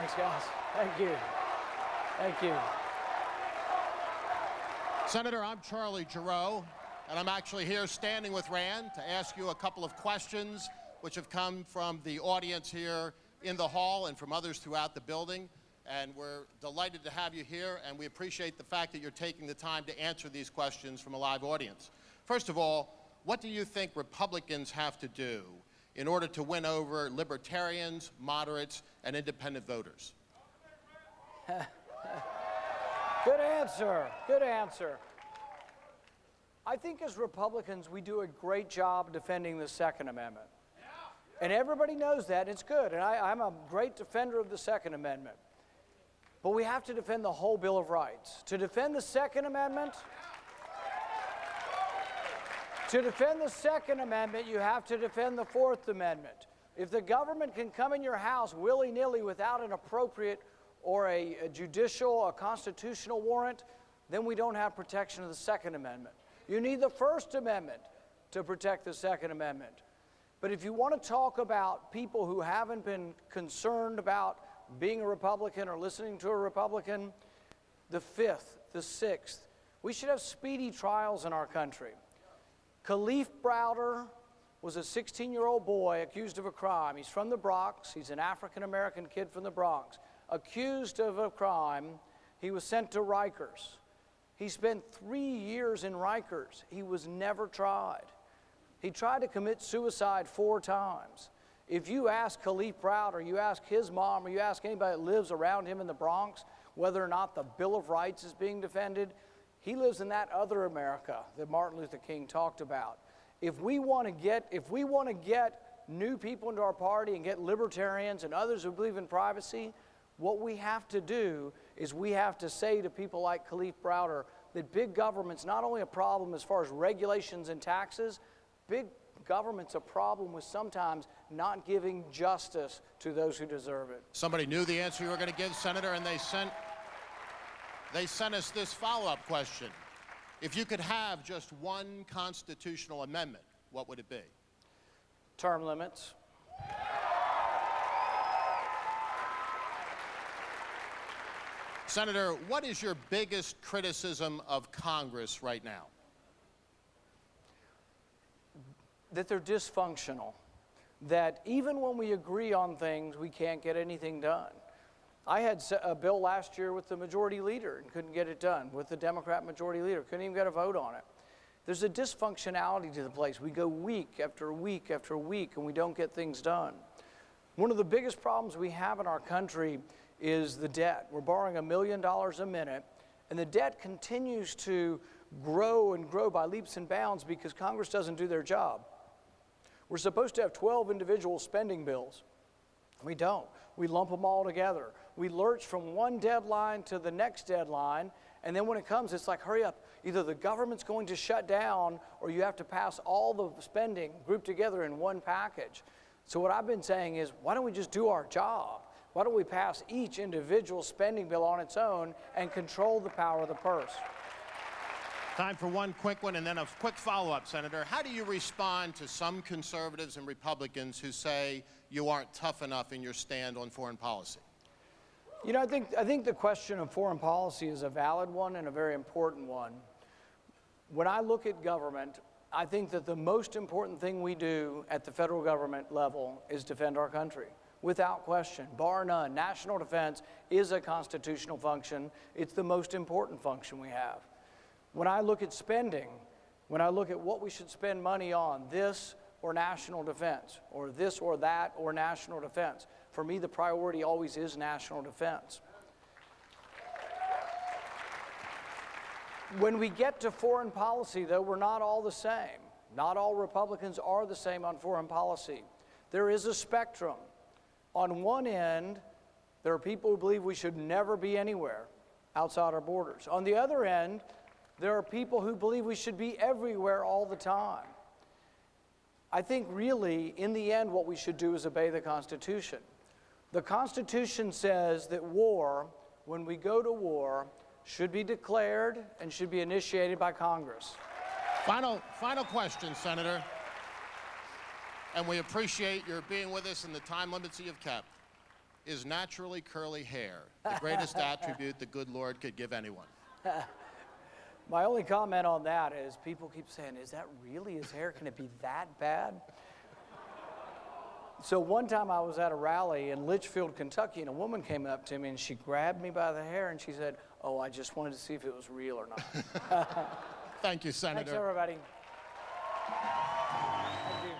Thanks, guys. Thank you. Thank you. Senator, I'm Charlie Gerow, and I'm actually here standing with Rand to ask you a couple of questions which have come from the audience here in the hall and from others throughout the building. And we're delighted to have you here, and we appreciate the fact that you're taking the time to answer these questions from a live audience. First of all, what do you think Republicans have to do in order to win over libertarians, moderates, and independent voters? Good answer. Good answer. I think as Republicans, we do a great job defending the Second Amendment. And everybody knows that, and it's good. And I'm a great defender of the Second Amendment. But we have to defend the whole Bill of Rights. To defend the Second Amendment, you have to defend the Fourth Amendment. If the government can come in your house willy-nilly without an appropriate or a constitutional warrant, then we don't have protection of the Second Amendment. You need the First Amendment to protect the Second Amendment. But if you want to talk about people who haven't been concerned about being a Republican or listening to a Republican, the Fifth, the Sixth, we should have speedy trials in our country. Khalif Browder was a 16-year-old boy accused of a crime. He's from the Bronx. He's an African-American kid from the Bronx. Accused of a crime, he was sent to Rikers. He spent 3 years in Rikers. He was never tried. He tried to commit suicide 4 times. If you ask Khalif Browder, you ask his mom, or you ask anybody that lives around him in the Bronx, whether or not the Bill of Rights is being defended, he lives in that other America that Martin Luther King talked about. If we want to get new people into our party and get libertarians and others who believe in privacy, what we have to do is we have to say to people like Khalif Browder that big government's not only a problem as far as regulations and taxes, big government's a problem with sometimes not giving justice to those who deserve it. Somebody knew the answer you were going to give, Senator, and they sent us this follow-up question. If you could have just one constitutional amendment, what would it be? Term limits. Senator, what is your biggest criticism of Congress right now? That they're dysfunctional. That even when we agree on things, we can't get anything done. I had a bill last year with the majority leader and couldn't get it done. With the Democrat majority leader, couldn't even get a vote on it. There's a dysfunctionality to the place. We go week after week after week and we don't get things done. One of the biggest problems we have in our country is the debt. We're borrowing $1 million a minute, and the debt continues to grow and grow by leaps and bounds because Congress doesn't do their job. We're supposed to have 12 individual spending bills. We don't. We lump them all together. We lurch from one deadline to the next deadline, and then when it comes, it's like, hurry up. Either the government's going to shut down, or you have to pass all the spending grouped together in one package. So what I've been saying is, why don't we just do our job? Why don't we pass each individual spending bill on its own and control the power of the purse? Time for one quick one and then a quick follow-up, Senator. How do you respond to some conservatives and Republicans who say you aren't tough enough in your stand on foreign policy? You know, I think the question of foreign policy is a valid one and a very important one. When I look at government, I think that the most important thing we do at the federal government level is defend our country. Without question, bar none. National defense is a constitutional function. It's the most important function we have. When I look at spending, when I look at what we should spend money on, this or national defense, or this or that or national defense, for me the priority always is national defense. When we get to foreign policy, though, we're not all the same. Not all Republicans are the same on foreign policy. There is a spectrum. On one end, there are people who believe we should never be anywhere outside our borders. On the other end, there are people who believe we should be everywhere all the time. I think really, in the end, what we should do is obey the Constitution. The Constitution says that war, when we go to war, should be declared and should be initiated by Congress. Final question, Senator. And we appreciate your being with us and the time limits that you've kept. is naturally curly hair, the greatest attribute the good Lord could give anyone. My only comment on that is people keep saying, is that really his hair? Can it be that bad? So one time I was at a rally in Litchfield, Kentucky, and a woman came up to me and she grabbed me by the hair and she said, oh, I just wanted to see if it was real or not. Thank you, Senator. Thanks, everybody. Thank you.